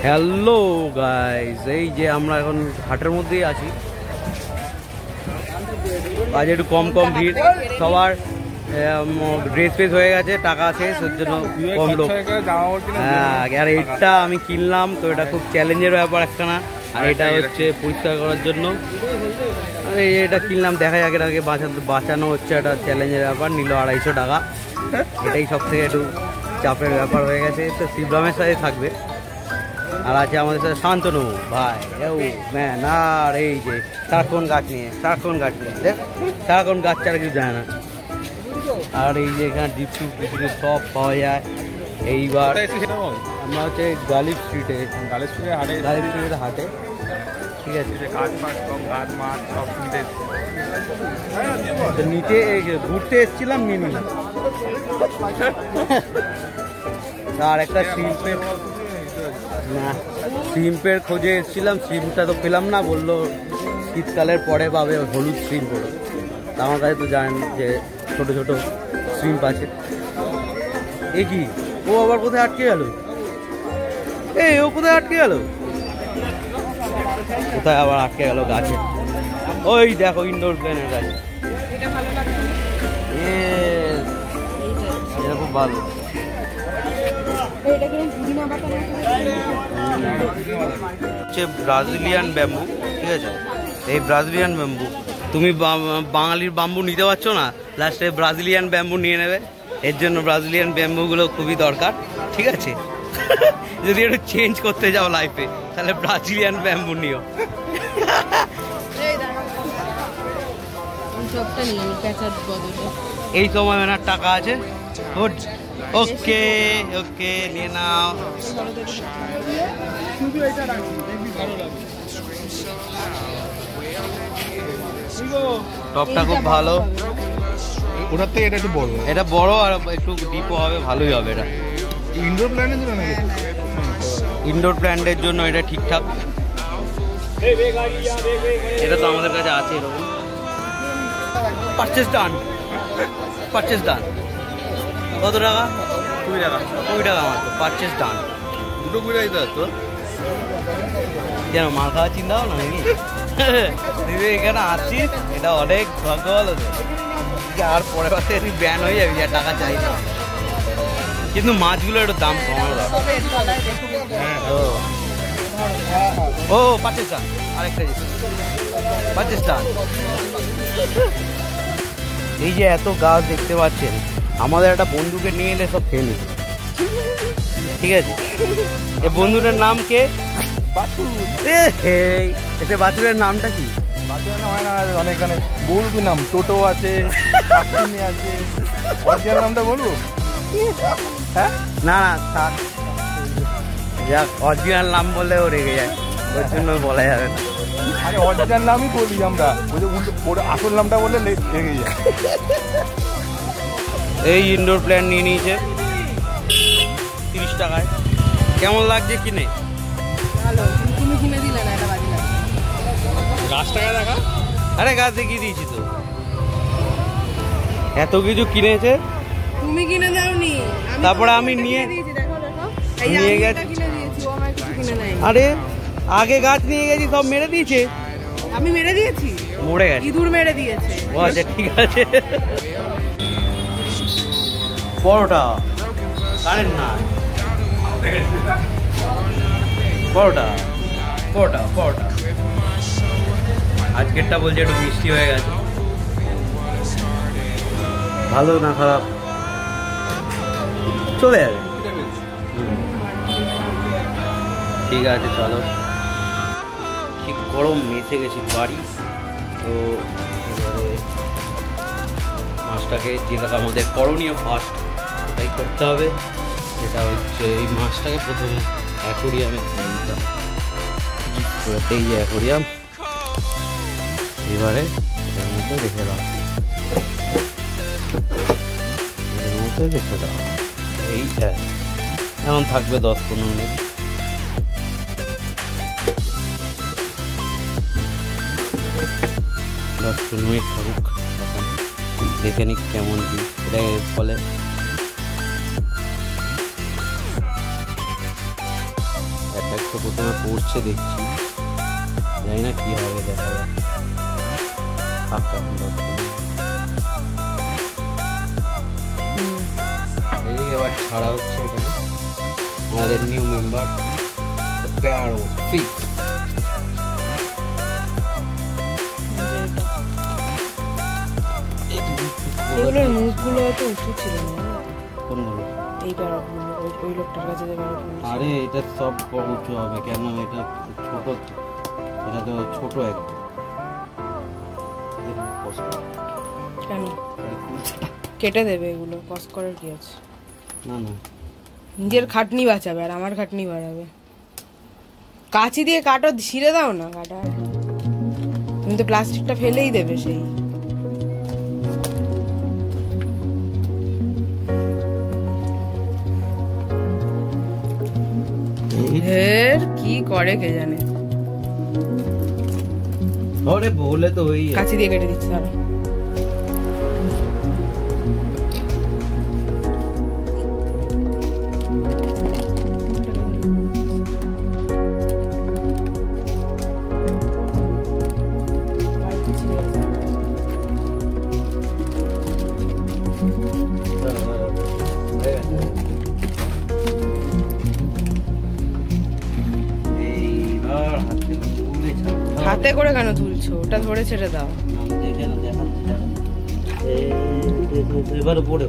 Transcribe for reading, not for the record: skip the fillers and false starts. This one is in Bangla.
হ্যালো গাইস, এই যে আমরা এখন হাটের মধ্যেই আছি। আজ একটু কম ভিড়, সবার ড্রেস ফ্রেস হয়ে গেছে, টাকা শেষ, ওর জন্য কম লোক। হ্যাঁ, আর এটা আমি কিনলাম তো, এটা খুব চ্যালেঞ্জের ব্যাপার একখানা। আর এটা হচ্ছে পরিষ্কার করার জন্য এটা কিনলাম। দেখা যাক, এটাকে বাঁচানো হচ্ছে, একটা চ্যালেঞ্জের ব্যাপার। নিল 250 টাকা। এটাই সব থেকে একটু চাপের ব্যাপার হয়ে গেছে। তো শিবরামের সাথে থাকবে, আর আছে আমাদের সাথে শান্তনু ভাই, ম্যান। আর এই যে সারাক্ষণ গাছ নিয়ে দেখ, সারাক্ষণ গাছ ছাড়া কিছু যায় না। আর এই যে এখানে ডিপসু সব পাওয়া যায়। এইবার আমরা হচ্ছে গালিব স্ট্রিটে হাটে, ঠিক আছে। নিচে ঘুরতে এসেছিলাম, নিয়ে নিলাম। আর একটা সিম্পের খোঁজে এসেছিলাম, সিমটা তো পেলাম না। বললো শীতকালের পরে পাবে হলুদ সিম পড়ে। আমার কাছে তো জানেন যে ছোট ছোট সিম্প আছে। এ কি, ও আবার কোথায় আটকে গেল? ও কোথায় আটকে গেল? কোথায় আবার আটকে গেল? গাছে। ওই দেখো, ইনডোর প্ল্যানের গাছ। এটা খুব ভালো। ব্রাজিলিয়ান ব্যাম্বু, ঠিক আছে। এই ব্রাজিলিয়ান ব্যাম্বু, তুমি বাঙালির বাম্বু নিতে পারছো না, লাস্টে ব্রাজিলিয়ান ব্যাম্বু নিয়ে নেবে। এর জন্য ব্রাজিলিয়ান ব্যাম্বুগুলো খুবই দরকার, ঠিক আছে। যদি একটু চেঞ্জ করতে যাও লাইফে, তাহলে ব্রাজিলিয়ান ব্যাম্বু নিও। এই সময় ওনার টাকা আছে। ওকে ওকে, নিয়ে নাও। টপটা খুব ভালো। ওটার থেকে এটা একটু বড়, এটা বড় আর একটু ডিপও হবে, ভালোই হবে। এটা ইনডোর প্ল্যান্টের জন্য, ইনডোর প্ল্যান্টের জন্য এটা ঠিকঠাক। এটা তো আমাদের কাছে আছে এরকম। পারচেস ডান। কত টাকা? 20 টাকা। 20 টাকা মাত্র, পারচেস ডান। দুটো 20 টাকা তো যেন মাল খাওয়া চিন্তা ভাবনা নাকি? তুই এখানে আসছিস, এটা অনেক ভাগ্য ভালো। আর পরের বার থেকে তুই ব্যান হয়ে যাবি, আর টাকা চাই না। কিন্তু মাছগুলো একটু দাম কমানো। ও পারচেস ডান। আরেকটা পারচেস ডান। এই যে এত গাছ দেখতে পাচ্ছেন, আমাদের একটা বন্ধুকে নিয়ে এলে সব খেয়ে নিচ্ছে, ঠিক আছে। এই বন্ধুটার নাম কে? বাছুরের নামটা কি? বাচ্চার নাম হয় না, অনেক অনেক বলবি নাম। টোটো আছে, আছে। অরিজিনাল নামটা বলবো? হ্যাঁ, না থাক, যাক। অরিজিনাল নাম বললে ও রেগে যায়, ওর জন্য বলা যাবে না। আরে অরিজিনাল নামই বলি আমরা, ওর আসল নামটা বললে রেগে যায়। এই ইনডোর প্ল্যান নিয়ে নিয়েছে 30 টাকায়। কেমন লাগছে কিনে? তুমি কিনে দিলে না, এটা বাজি লাগে। গাছ টাকা দেখা। আরে গাছ দেখিয়ে দিয়েছি তো। এত কিছু কিনেছে, তুমি কিনে দাওনি। তারপরে আমি নিয়ে দিয়েছি, দেখো এই নিয়ে আমি গেছি। কিনে দিয়েছি, ও আমার কিছু কিনে নাই। আরে আগে গাছ নিয়ে গেছি, সব মেরে দিয়েছে। আমি মেরে দিয়েছি? মরে গেছে, ইঁদুর মেরে দিয়েছে। ও আচ্ছা, ঠিক আছে। পরোটা, কারেন্ট না। পরোটা। আজকেরটা বলছে একটু মিষ্টি হয়ে গেছে। ভালো না খারাপ, চলে যাবে। ঠিক আছে, চলো। ঠিক গরম, মেসে গেছি বাড়ি। তো এবারে মাছটাকে, যেটা আমাদের করণীয় ফার্স্ট, ওটাই করতে হবে। যেটা হচ্ছে এই মাছটাকে প্রথমে অ্যাকোরিয়ামে নিতে হবে। এই যে অ্যাকোরিয়াম, এবারে এর মধ্যে রেখে দাও, এইটা এখন থাকবে 10-15 মিনিট। থাকুক, দেখে নিক কেমন কি। এটা এর ফলে অ্যাটাকটা প্রথমে পড়ছে দেখছি, জানি না কি হবে, দেখা যাক। এবার ছাড়া হচ্ছে এখানে আমাদের নিউ মেম্বার প্যারো ফিক্স। এগুলোর মুখগুলো তো উঁচু ছিল না, কোনগুলো? এই প্যারাগুলো ওই লোকটার কাছে যে প্যারাগুলো ছিল। আরে এটা সব উঁচু হবে কেন, এটা ছোট, এটা তো ছোট একদম। কেন কেটে দেবে এগুলো, কস করার কি আছে? না না, নিজের খাটনি বাঁচাবে আর আমার খাটনি বাড়াবে। কাঁচি দিয়ে কাটো, ছিঁড়ে দাও না কাটা, তুমি তো প্লাস্টিকটা ফেলেই দেবে সেই। এর কি করে কে জানে, ধরে বলে তো ওই কাঁচি দিয়ে কেটে দিচ্ছে তারা। হাতে করে কেন তুলছো, ওটা ধরে ছেড়ে দাও। এবার পড়ে